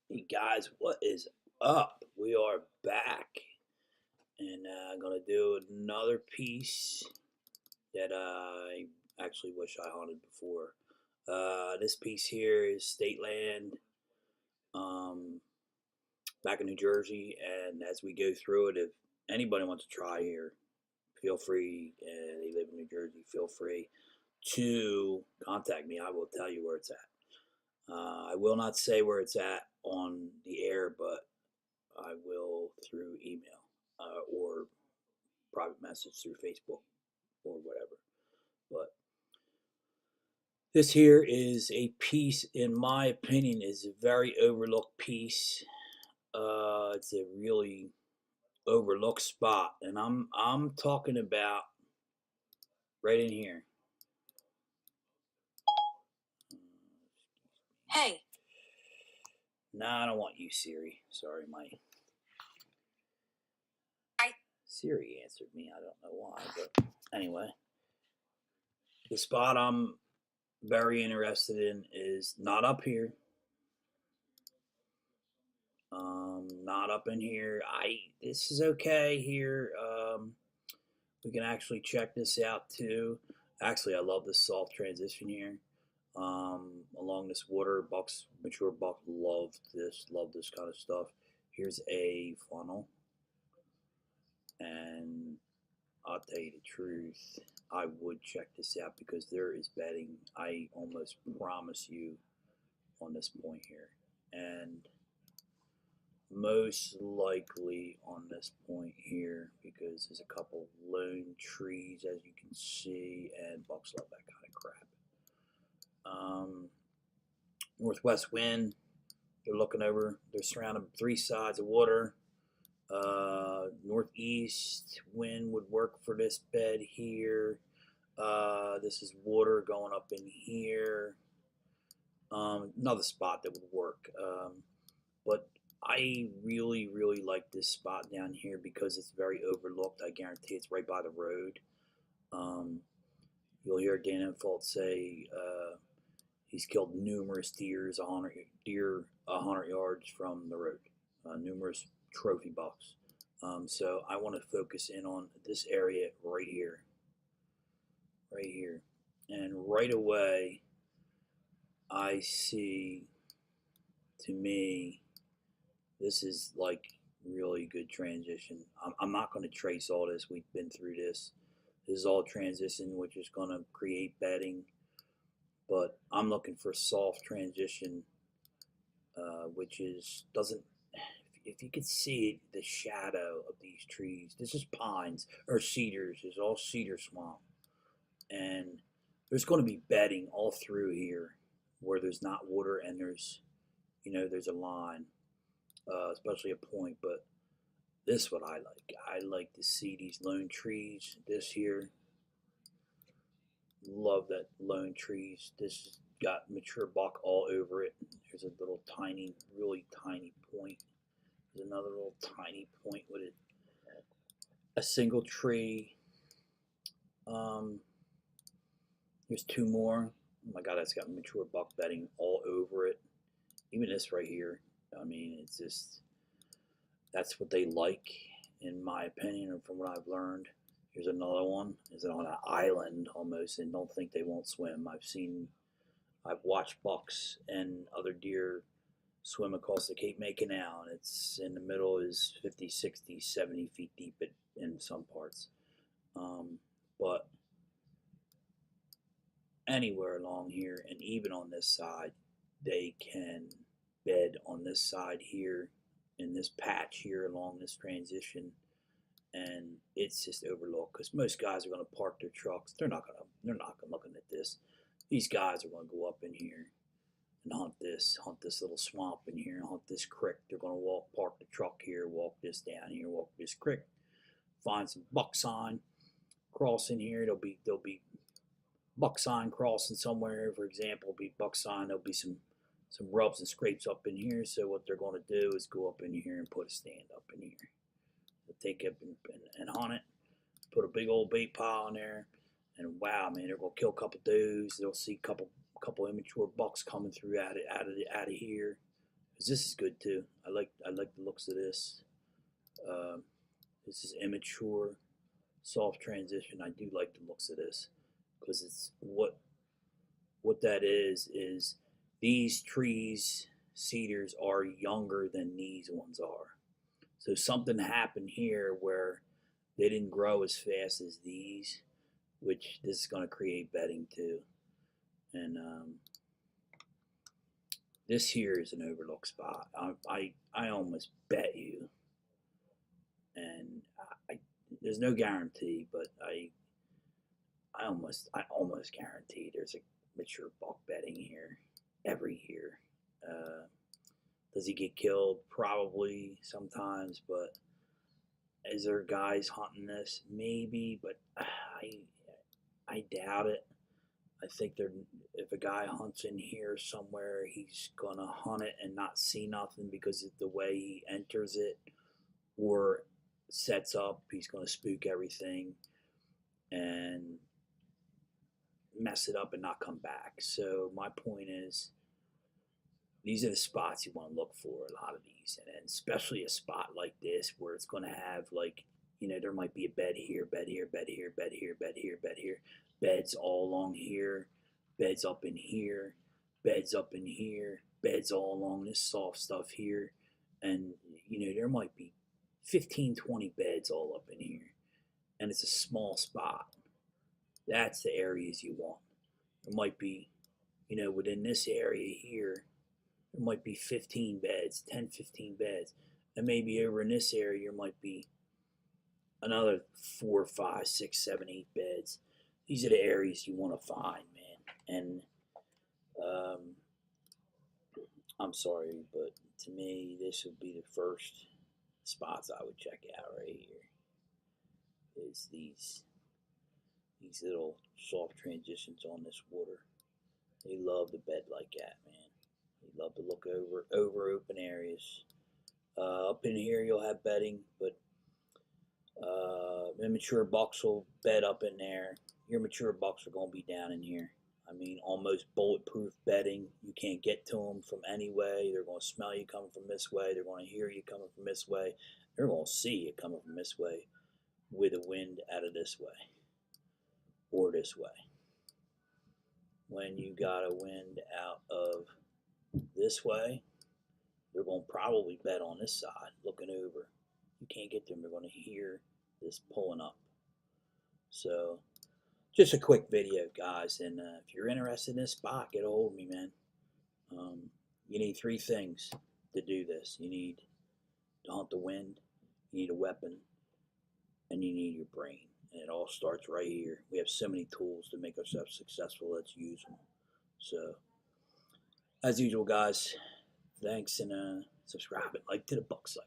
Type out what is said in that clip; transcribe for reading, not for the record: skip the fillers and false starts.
Hey guys, what is up? We are back, and I'm gonna do another piece that I actually wish I hunted before. This piece here is state land, um, back in New Jersey, and as we go through it, if anybody wants to try here, feel free. And they live in New Jersey, feel free to contact me. I will tell you where it's at. I will not say where it's at on the air, but I will through email or private message through Facebook or whatever. But this here is a piece, in my opinion, is a very overlooked piece. It's a really overlooked spot, and I'm talking about right in here. Hey. Nah, I don't want you, Siri. Sorry, my I Siri answered me. I don't know why, but anyway, the spot I'm very interested in is not up here. Not up in here. This is okay here. We can actually check this out too. Actually, I love this soft transition here. Along this water, bucks, mature buck, love this kind of stuff. Here's a funnel, and I'll tell you the truth, I would check this out because there is bedding. I almost promise you on this point here, and most likely on this point here because there's a couple lone trees as you can see, and bucks love that kind of crap. Northwest wind, they're looking over, they're surrounded three sides of water. Northeast wind would work for this bed here. This is water going up in here. Another spot that would work. But I really, really like this spot down here because it's very overlooked. I guarantee it's right by the road. Um, you'll hear Dan Infalt say he's killed numerous deers, 100 yards from the road, numerous trophy bucks. So I want to focus in on this area right here, and right away I see, to me, this is like really good transition. I'm not going to trace all this. We've been through this. This is all transition, which is going to create bedding. But I'm looking for soft transition, which is doesn't. If you can see the shadow of these trees, this is pines or cedars. It's all cedar swamp, and there's going to be bedding all through here, where there's not water and there's a line, especially a point. But this is what I like. I like to see these lone trees. This here, love that lone trees. This has got mature buck all over it. There's a little tiny, really tiny point. There's another little tiny point with it. A single tree. Um, there's two more. Oh my god, that's got mature buck bedding all over it. Even this right here. I mean, it's just that's what they like, in my opinion, and from what I've learned. Here's another one. Is it on an island almost, and don't think they won't swim. I've watched bucks and other deer swim across the Cape May Canal, and it's in the middle is 50, 60, 70 feet deep in some parts. But anywhere along here, and even on this side, they can bed on this side here, in this patch here along this transition, and it's just overlooked because most guys are going to park their trucks. They're not going to looking at this. These guys are going to go up in here and hunt this little swamp in here, and hunt this creek. They're going to park the truck here, walk this down here, walk this creek, find some buck sign, cross in here. There'll be buck sign crossing somewhere. For example, will be buck sign. There'll be some rubs and scrapes up in here. So what they're going to do is go up in here and put a stand up in here. They'll take it and hunt it. Put a big old bait pile in there, and wow, man, they're gonna kill a couple dudes. They'll see a couple immature bucks coming through out of here, 'Cause this is good too. I like the looks of this. Um, this is immature, soft transition. I do like the looks of this because it's what that is these trees, cedars, are younger than these ones are. So something happened here where they didn't grow as fast as these, which this is going to create bedding too. And this here is an overlook spot. I almost bet you, and I there's no guarantee, but I almost guarantee there's a mature buck bedding here every year. Uh, does he get killed? Probably sometimes, but is there guys hunting this? Maybe, but I doubt it. I think if a guy hunts in here somewhere, he's gonna hunt it and not see nothing because of the way he enters it or sets up. He's gonna spook everything and mess it up and not come back. So my point is, these are the spots you want to look for. A lot of these, and especially a spot like this where it's going to have like, there might be a bed here, bed here, bed here, bed here, bed here, bed here, beds all along here, beds up in here, beds up in here, beds all along this soft stuff here, and there might be 15, 20 beds all up in here, and it's a small spot. That's the areas you want. There might be, within this area here, there might be 15 beds, 10, 15 beds. And maybe over in this area, there might be another 4, 5, 6, 7, 8 beds. These are the areas you want to find, man. And um, I'm sorry, but to me, this would be the first spots I would check out right here. Is these little soft transitions on this water. They love the bed like that, man. They love to look over open areas. Up in here, you'll have bedding, but immature bucks will bed up in there. Your mature bucks are going to be down in here. I mean, almost bulletproof bedding. You can't get to them from any way. They're going to smell you coming from this way. They're going to hear you coming from this way. They're going to see you coming from this way with the wind out of this way or this way. When you got a wind out of this way, they're going to probably bed on this side, looking over. You can't get them. They're going to hear this pulling up. So, just a quick video, guys. And if you're interested in this spot, get a hold of me, man. You need 3 things to do this. You need to hunt the wind, you need a weapon, and you need your brain. And it all starts right here. We have so many tools to make ourselves successful. Let's use them. So, as usual, guys, thanks, and subscribe and like to the Buck Psych.